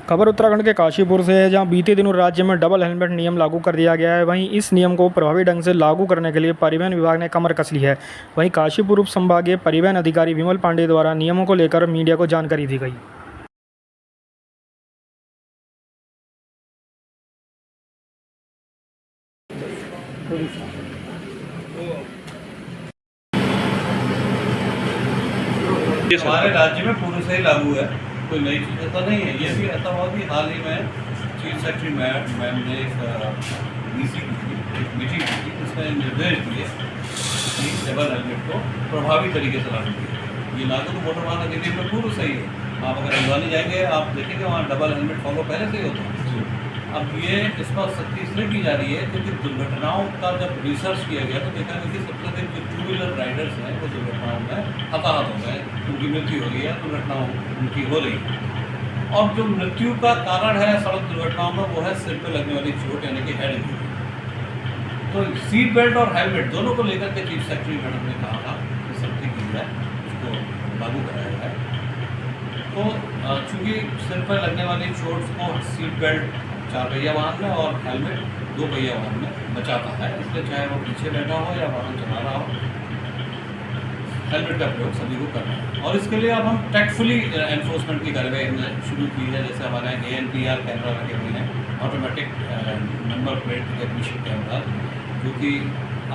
खबर उत्तराखंड के काशीपुर से है, जहां बीते दिनों राज्य में डबल हेलमेट नियम लागू कर दिया गया है। वहीं इस नियम को प्रभावी ढंग से लागू करने के लिए परिवहन विभाग ने कमर कस ली है। वहीं काशीपुर उप संभागीय परिवहन अधिकारी विमल पांडे द्वारा नियमों को लेकर मीडिया को जानकारी दी गई। हमारे राज्य में पूर्व से ही लागू है, कोई नई चीज़ ऐसा नहीं है। ये भी ऐसा हुआ कि हाल ही में चीफ सेक्रेटरी मैम ने एक मीटिंग की थी, उसमें निर्देश दिए कि डबल हेलमेट को प्रभावी तरीके से लागू किया। ये लागू तो मोटर वाहन अधिनियम में पूर्व से ही है। आप अगर हल्द्वानी जाएंगे आप देखेंगे वहाँ डबल हेलमेट फॉलो पहले से ही होता है। अब ये इस पर सख्ती इसलिए की जा रही है क्योंकि दुर्घटनाओं का जब रिसर्च किया गया तो देखा गया कि सबसे अधिक जो टू व्हीलर राइडर्स हैं वो दुर्घटनाओं में हताहत हो गए, उनकी मृत्यु हो रही है, दुर्घटनाओं उनकी हो रही है। और जो मृत्यु का कारण है सड़क दुर्घटनाओं में वो है सिर पर लगने वाली चोट यानी कि हेड इंजरी। तो सीट बेल्ट और हेलमेट दोनों को लेकर के चीफ सेक्रेटरी मैडम ने कहा था कि सख्ती की जाए, उसको लागू कराया जाए। तो चूँकि सिर पर लगने वाली चोट को सीट बेल्ट 4 पहिया वाहन में और हेलमेट 2 पहिया वाहन में बचाता है, इसलिए चाहे वो पीछे बैठा हो या वाहन चला रहा हो, हेलमेट का प्रयोग सभी को करना है। और इसके लिए अब हम टैक्टफुली एनफोर्समेंट की कार्रवाई हमने शुरू की है। जैसे हमारे यहाँ ANPR कैमरा लगे हुए हैं, automatic number plate recognition camera, जो कि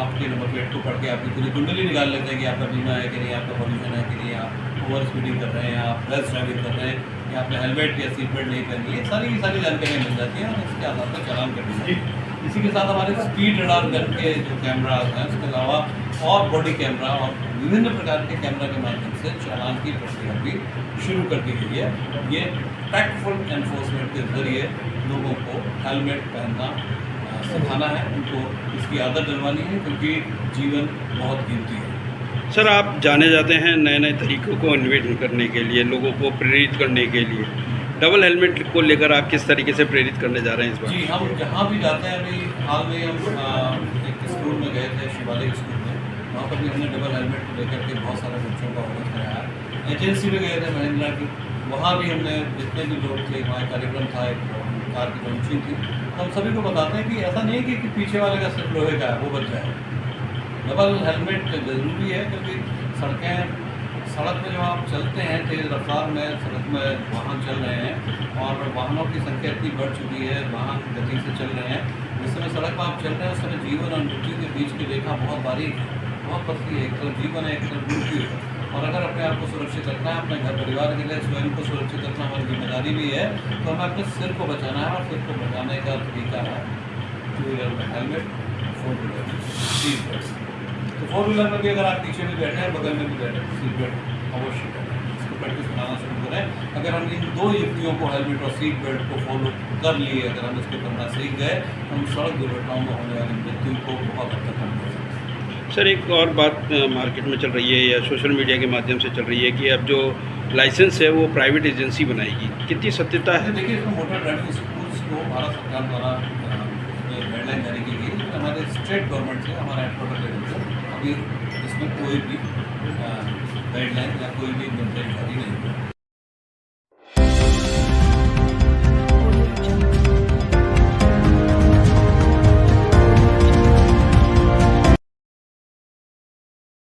आपके नंबर प्लेट को पढ़ के आपकी पूरी कुंडली निकाल लेते हैं कि आपका बीमा है कि नहीं, आपका पॉल्यूशन है कि नहीं, आप ओवर स्पीडिंग कर रहे हैं, आप रेस ड्राइविंग कर रहे हैं, या आपने हेलमेट या सीट बेल्ट नहीं पहनी है, सारी की सारी जानकारियाँ मिल जाती हैं और इसके आधार पर चालान कर दी जाती है। इसी के साथ हमारे स्पीड रडार गन के जो कैमरा हैं उसके अलावा और बॉडी कैमरा और विभिन्न प्रकार के कैमरा के माध्यम से चालान की प्रक्रिया भी शुरू कर दी गई है। ये टैक्टफुल एनफोर्समेंट के जरिए लोगों को हेलमेट पहनना सिखाना है, उनको इसकी आदत डलवानी है, क्योंकि जीवन बहुत कीमती है। सर, आप जाने जाते हैं नए नए तरीक़ों को इन्वेंट करने के लिए, लोगों को प्रेरित करने के लिए। डबल हेलमेट को लेकर आप किस तरीके से प्रेरित करने जा रहे हैं इस बार? जी, हम जहाँ भी जाते हैं, अभी हाल में हम एक स्कूल में गए थे, शिवालिक स्कूल में, वहाँ पर भी हमने डबल हेलमेट को लेकर के बहुत सारे बच्चों का अवगत कराया। एजेंसी में गए थे महिंद्रा की, वहाँ भी हमने जितने भी लोग थे, वहाँ कार्यक्रम था, एक कार की लॉन्चिंग थी, तो हम सभी को बताते हैं कि ऐसा नहीं कि पीछे वाले का सिर्फ लोहे का है वो बच जाए। डबल हेलमेट ज़रूरी है, क्योंकि सड़क में जब आप चलते हैं तेज़ रफ्तार में, सड़क में वाहन चल रहे हैं और वाहनों की संख्या इतनी बढ़ चुकी है, वाहन गति से चल रहे हैं, जिस समय सड़क पर आप चल रहे हैं उस समय जीवन और मृत्यु के बीच की रेखा बहुत बारीक है, बहुत पतली है। एक तरफ जीवन है, एक तरफ मृत्यु है। और अगर अपने आप को सुरक्षित रखना है, अपने घर परिवार के लिए स्वयं को सुरक्षित रखना हमारी जिम्मेदारी भी है, तो हमें अपने सिर को बचाना है। और सिर को बचाने का तरीका है 2 व्हीलर में हेलमेट, 4 व्हीलर में सीट बेल्ट। तो 4 व्हीलर में भी अगर आप पीछे भी बैठे हैं, बगल में भी बैठे हैं, सीट बेल्ट अवश्य करें, इसको प्रैक्टिस बनाना शुरू करें। अगर हम इन 2 युक्तियों को, हेलमेट और सीट बेल्ट को फॉलो कर लिए, अगर हम इसको करना सीख गए, तो हम सड़क दुर्घटनाओं में होने वाली मृत्यु को बहुत हद तक कम कर सकते हैं। सर, एक और बात मार्केट में चल रही है या सोशल मीडिया के माध्यम से चल रही है कि अब जो लाइसेंस है वो प्राइवेट एजेंसी बनाएगी, कितनी सत्यता है? देखिए, इसमें मोटर ड्राइविंग स्कूल्स को भारत सरकार द्वारा गाइडलाइन जारी की गई है। हमारे स्टेट गवर्नमेंट से, हमारे हेडक्वार्टर लेवल से अभी इसमें कोई भी गाइडलाइन या कोई भी निर्देश जारी नहीं हुआ।